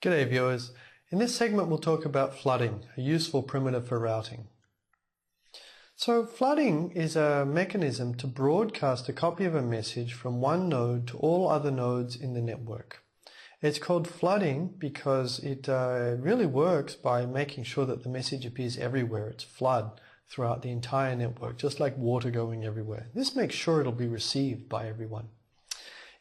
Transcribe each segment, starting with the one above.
G'day viewers. In this segment we'll talk about flooding, a useful primitive for routing. So flooding is a mechanism to broadcast a copy of a message from one node to all other nodes in the network. It's called flooding because it really works by making sure that the message appears everywhere. It's flood throughout the entire network, just like water going everywhere. This makes sure it'll be received by everyone.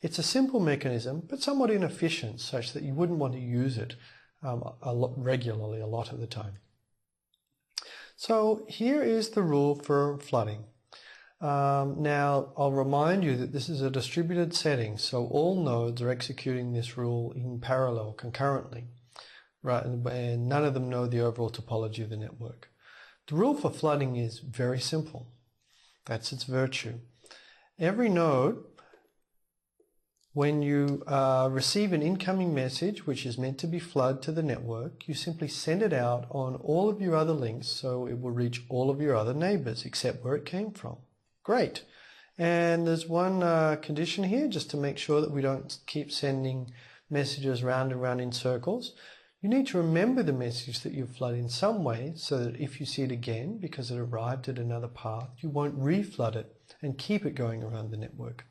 It's a simple mechanism, but somewhat inefficient, such that you wouldn't want to use it regularly a lot of the time. So here is the rule for flooding. Now I'll remind you that this is a distributed setting, so all nodes are executing this rule in parallel, concurrently, right? And none of them know the overall topology of the network. The rule for flooding is very simple. That's its virtue. Every node, when you receive an incoming message which is meant to be flood to the network, you simply send it out on all of your other links so it will reach all of your other neighbors except where it came from. Great. And there's one condition here just to make sure that we don't keep sending messages round and round in circles. You need to remember the message that you've flooded in some way so that if you see it again because it arrived at another path, you won't re-flood it and keep it going around the network.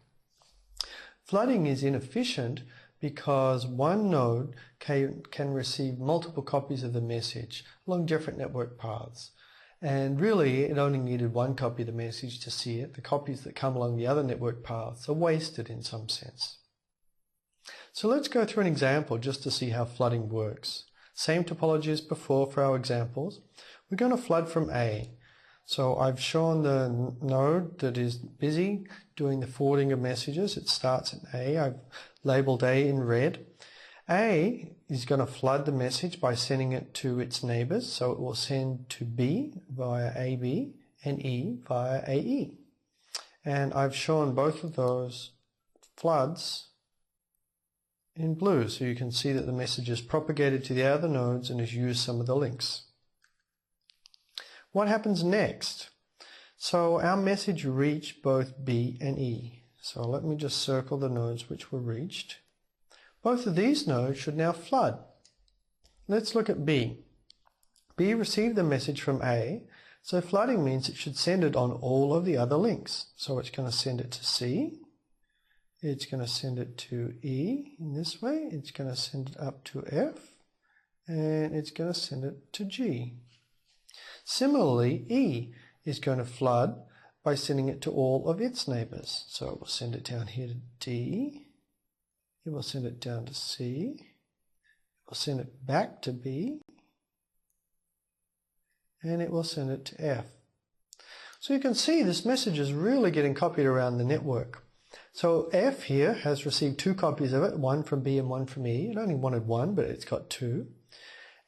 Flooding is inefficient because one node can receive multiple copies of the message along different network paths. And really, it only needed one copy of the message to see it. The copies that come along the other network paths are wasted in some sense. So let's go through an example just to see how flooding works. Same topology as before for our examples. We're going to flood from A. So I've shown the node that is busy doing the forwarding of messages. It starts at A. I've labeled A in red. A is going to flood the message by sending it to its neighbors. So it will send to B via AB and E via AE. And I've shown both of those floods in blue. So you can see that the message is propagated to the other nodes and has used some of the links. What happens next? So our message reached both B and E. So let me just circle the nodes which were reached. Both of these nodes should now flood. Let's look at B. B received the message from A, so flooding means it should send it on all of the other links. So it's going to send it to C, it's going to send it to E in this way, it's going to send it up to F, and it's going to send it to G. Similarly, E is going to flood by sending it to all of its neighbors. So it will send it down here to D, it will send it down to C, it will send it back to B, and it will send it to F. So you can see this message is really getting copied around the network. So F here has received two copies of it, one from B and one from E. It only wanted one, but it's got two.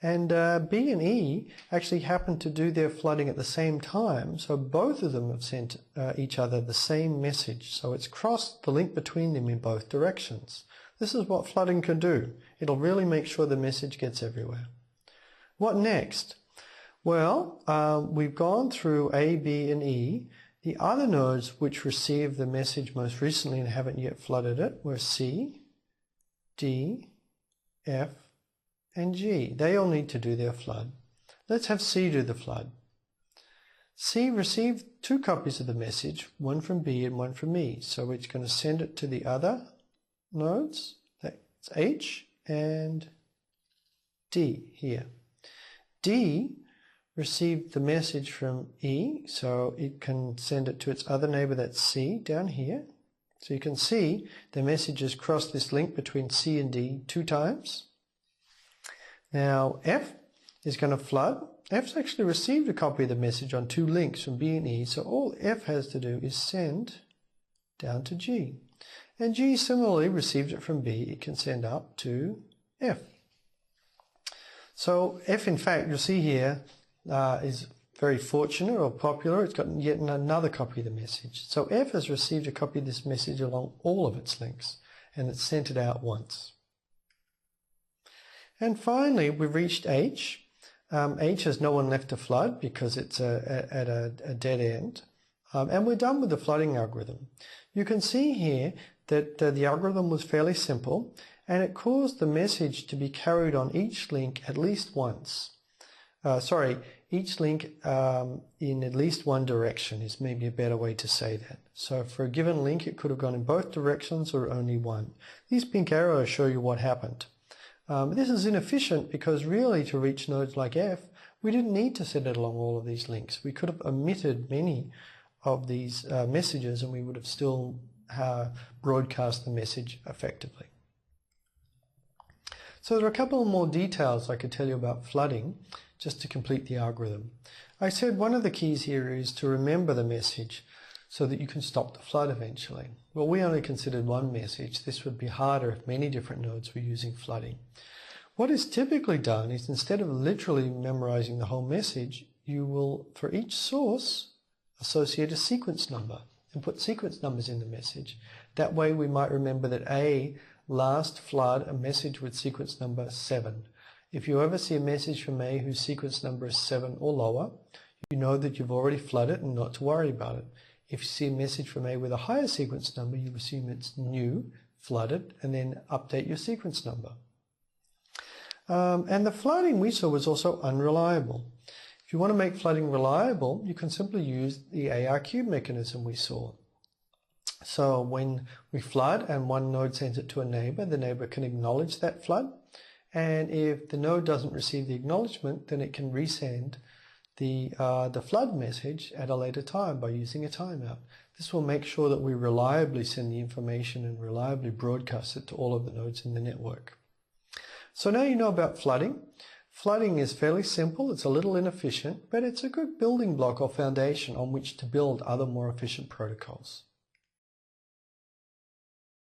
And B and E actually happen to do their flooding at the same time, so both of them have sent each other the same message. So it's crossed the link between them in both directions. This is what flooding can do. It'll really make sure the message gets everywhere. What next? Well, we've gone through A, B, and E. The other nodes which received the message most recently and haven't yet flooded it were C, D, F, and G. They all need to do their flood. Let's have C do the flood. C received two copies of the message, one from B and one from E. So it's going to send it to the other nodes. That's H and D here. D received the message from E, so it can send it to its other neighbor, that's C, down here. So you can see the message has crossed this link between C and D two times. Now F is going to flood. F's actually received a copy of the message on two links from B and E, so all F has to do is send down to G. And G similarly received it from B. It can send up to F. So F, in fact, you'll see here, is very fortunate or popular. It's got yet another copy of the message. So F has received a copy of this message along all of its links, and it's sent it out once. And finally, we've reached H. H has no one left to flood because it's at a dead end. And we're done with the flooding algorithm. You can see here that the algorithm was fairly simple, and it caused the message to be carried on each link at least once. Each link in at least one direction is maybe a better way to say that. So for a given link, it could have gone in both directions or only one. These pink arrows show you what happened. This is inefficient because really to reach nodes like F, we didn't need to send it along all of these links. We could have omitted many of these messages and we would have still broadcast the message effectively. So there are a couple more details I could tell you about flooding just to complete the algorithm. I said one of the keys here is to remember the message so that you can stop the flood eventually. Well, we only considered one message. This would be harder if many different nodes were using flooding. What is typically done is instead of literally memorizing the whole message, you will, for each source, associate a sequence number and put sequence numbers in the message. That way we might remember that A last flood a message with sequence number 7. If you ever see a message from A whose sequence number is 7 or lower, you know that you've already flooded and not to worry about it. If you see a message from A with a higher sequence number, you assume it's new, flooded, and then update your sequence number. And the flooding we saw was also unreliable. If you want to make flooding reliable, you can simply use the ARQ mechanism we saw. So when we flood and one node sends it to a neighbor, the neighbor can acknowledge that flood. And if the node doesn't receive the acknowledgement, then it can resend the flood message at a later time by using a timeout. This will make sure that we reliably send the information and reliably broadcast it to all of the nodes in the network. So now you know about flooding. Flooding is fairly simple, it's a little inefficient, but it's a good building block or foundation on which to build other more efficient protocols.